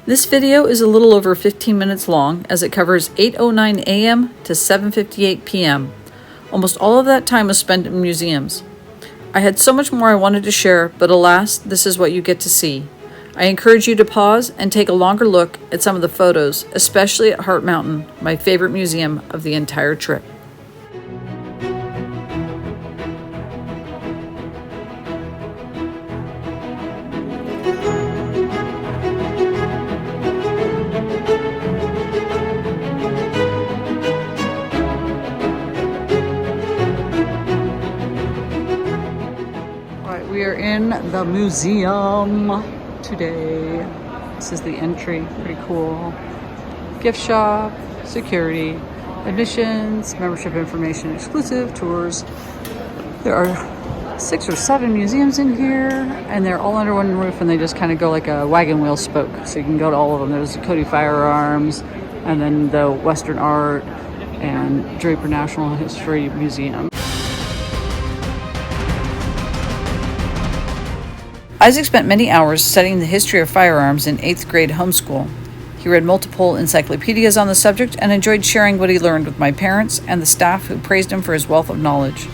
This video is a little over 15 minutes long as it covers 8:09 a.m. to 7:58 p.m. Almost all of that time was spent in museums. I had so much more I wanted to share, but alas, this is what you get to see. I encourage you to pause and take a longer look at some of the photos, especially at Heart Mountain, my favorite museum of the entire trip. We are in the museum today. This is the entry, pretty cool. Gift shop, security, admissions, membership information, exclusive tours. There are 6 or 7 museums in here, and they're all under one roof, and they just kind of go like a wagon wheel spoke. So you can go to all of them. There's Cody Firearms, and then the Western Art, and Draper National History Museum. Isaac spent many hours studying the history of firearms in 8th grade homeschool. He read multiple encyclopedias on the subject and enjoyed sharing what he learned with my parents and the staff who praised him for his wealth of knowledge.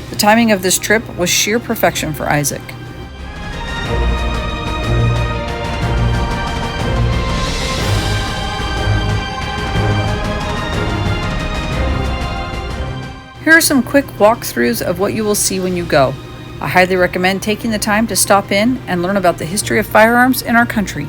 The timing of this trip was sheer perfection for Isaac. Here are some quick walkthroughs of what you will see when you go. I highly recommend taking the time to stop in and learn about the history of firearms in our country.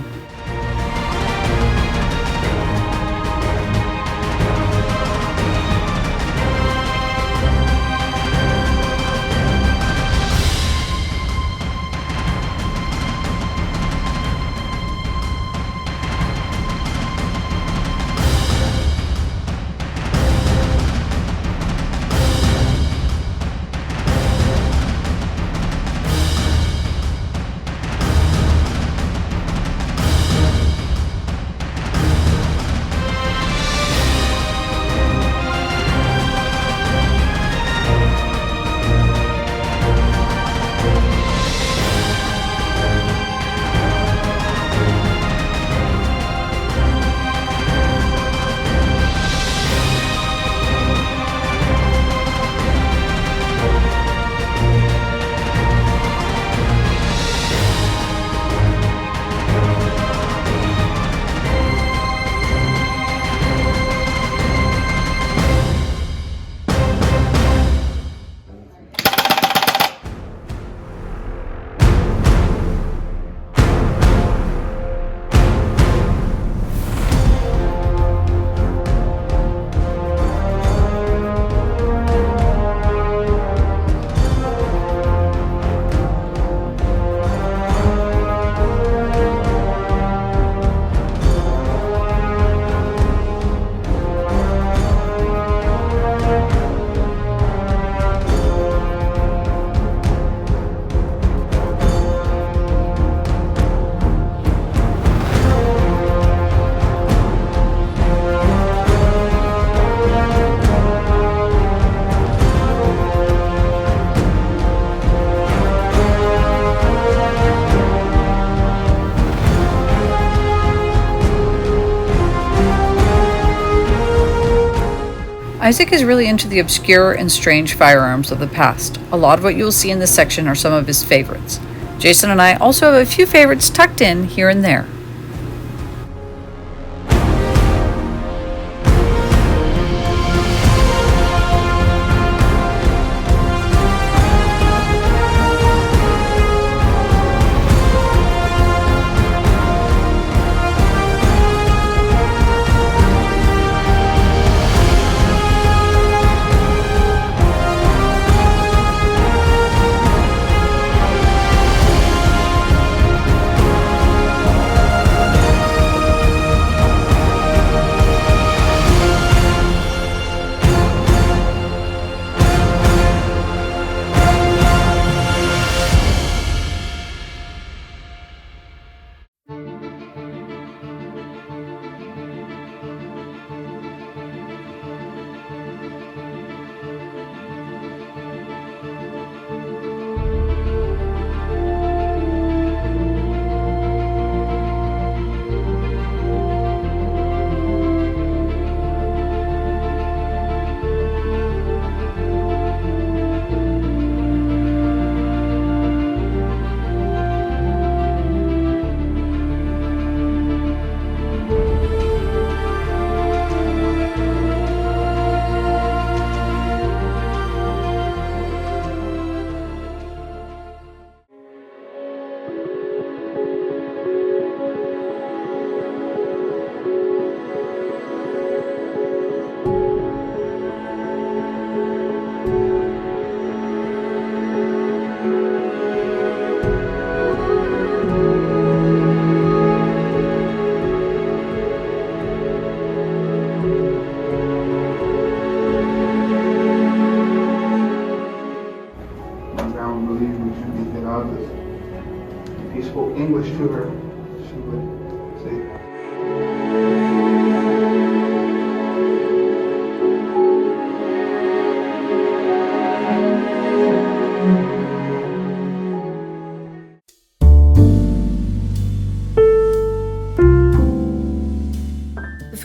Isaac is really into the obscure and strange firearms of the past. A lot of what you will see in this section are some of his favorites. Jason and I also have a few favorites tucked in here and there.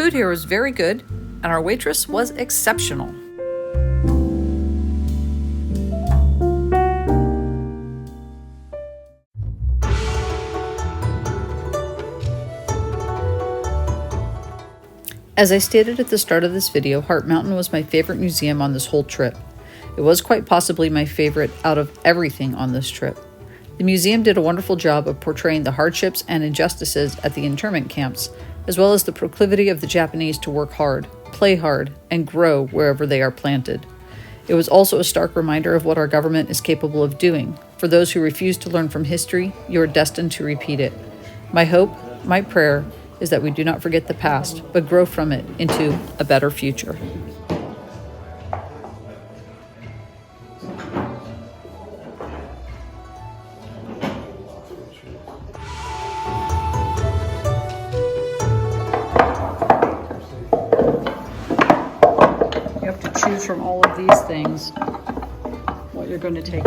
food here was very good, and our waitress was exceptional. As I stated at the start of this video, Heart Mountain was my favorite museum on this whole trip. It was quite possibly my favorite out of everything on this trip. The museum did a wonderful job of portraying the hardships and injustices at the internment camps, as well as the proclivity of the Japanese to work hard, play hard, and grow wherever they are planted. It was also a stark reminder of what our government is capable of doing. For those who refuse to learn from history, you are destined to repeat it. My hope, my prayer, is that we do not forget the past, but grow from it into a better future. You have to choose from all of these things what you're going to take.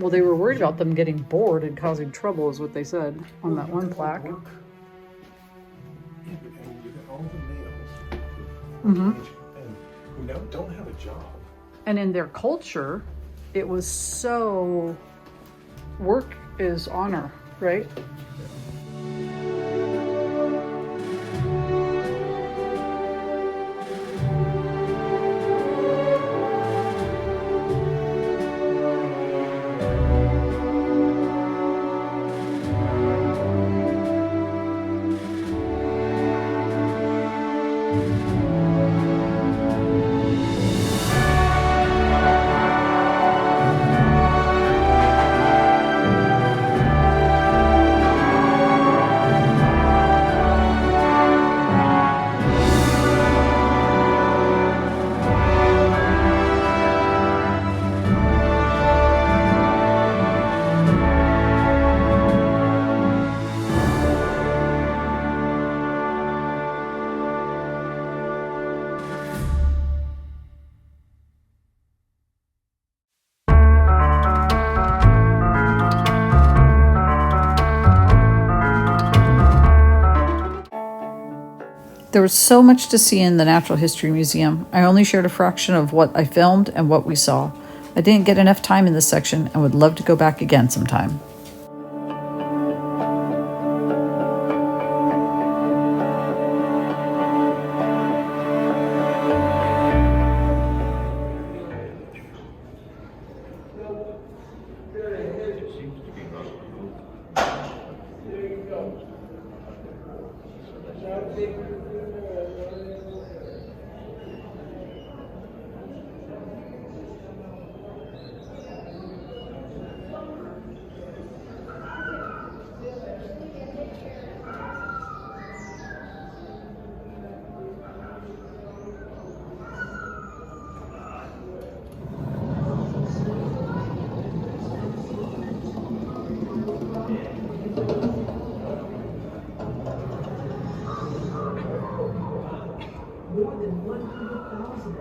Well, they were worried about them getting bored and causing trouble, is what they said on that one plaque. Mm-hmm. And who don't have a job. And in their culture, it was so work is honor, right? There was so much to see in the Natural History Museum. I only shared a fraction of what I filmed and what we saw. I didn't get enough time in this section and would love to go back again sometime. More than 100,000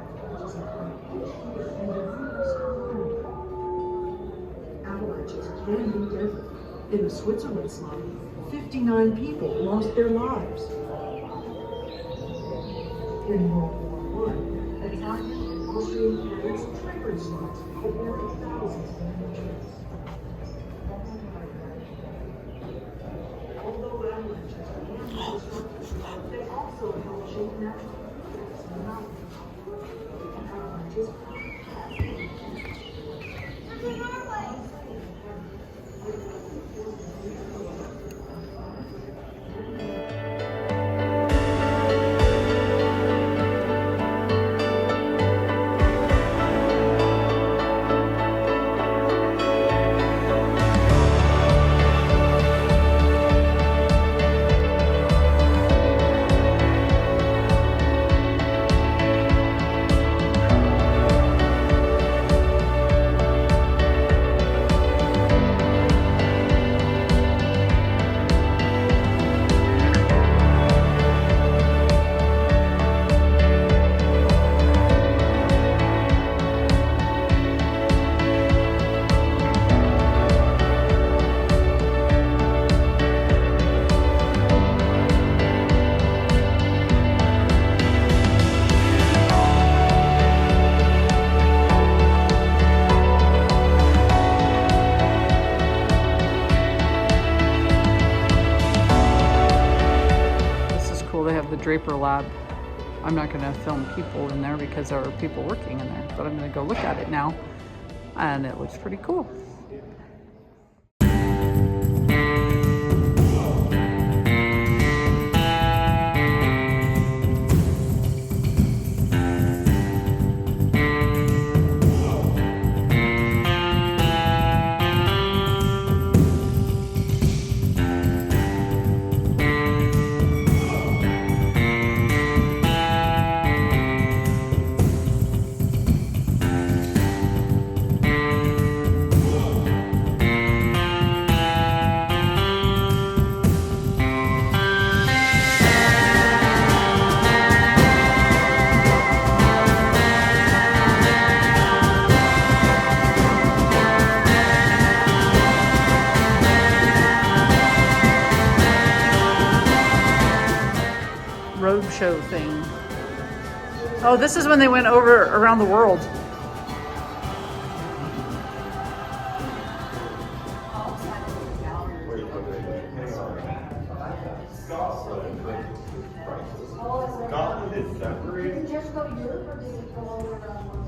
avalanches can be deadly. In the Switzerland slum, 59 people lost their lives. In World War I, Italian and Austrian cannons triggered slums, awarding thousands of injuries. Although avalanches can be destructive, Draper Lab. I'm not going to film people in there because there are people working in there, but I'm going to go look at it now, and it looks pretty cool. Roadshow thing. Oh, this is when they went over around the world. Scotland is separated. Did you just go to Europe or did it go all around the world?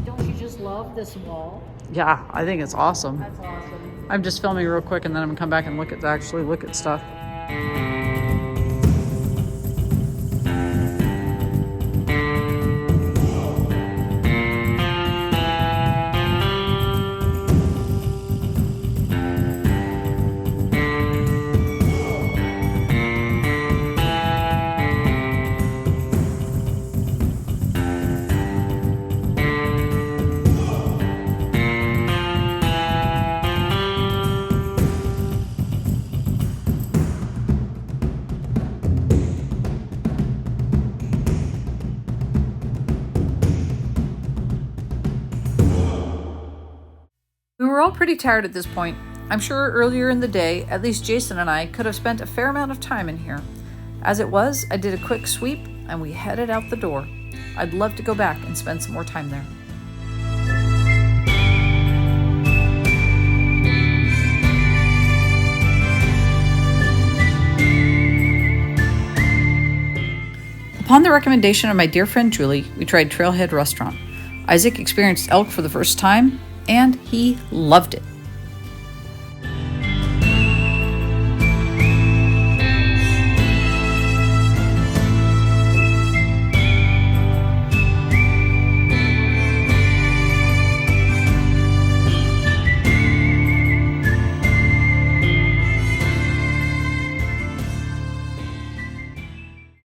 Don't you just love this wall? Yeah, I think it's awesome. That's awesome. I'm just filming real quick and then I'm gonna come back and actually look at stuff. We were all pretty tired at this point. I'm sure earlier in the day, at least Jason and I could have spent a fair amount of time in here. As it was, I did a quick sweep and we headed out the door. I'd love to go back and spend some more time there. Upon the recommendation of my dear friend Julie, we tried Trailhead Restaurant. Isaac experienced elk for the first time, and he loved it.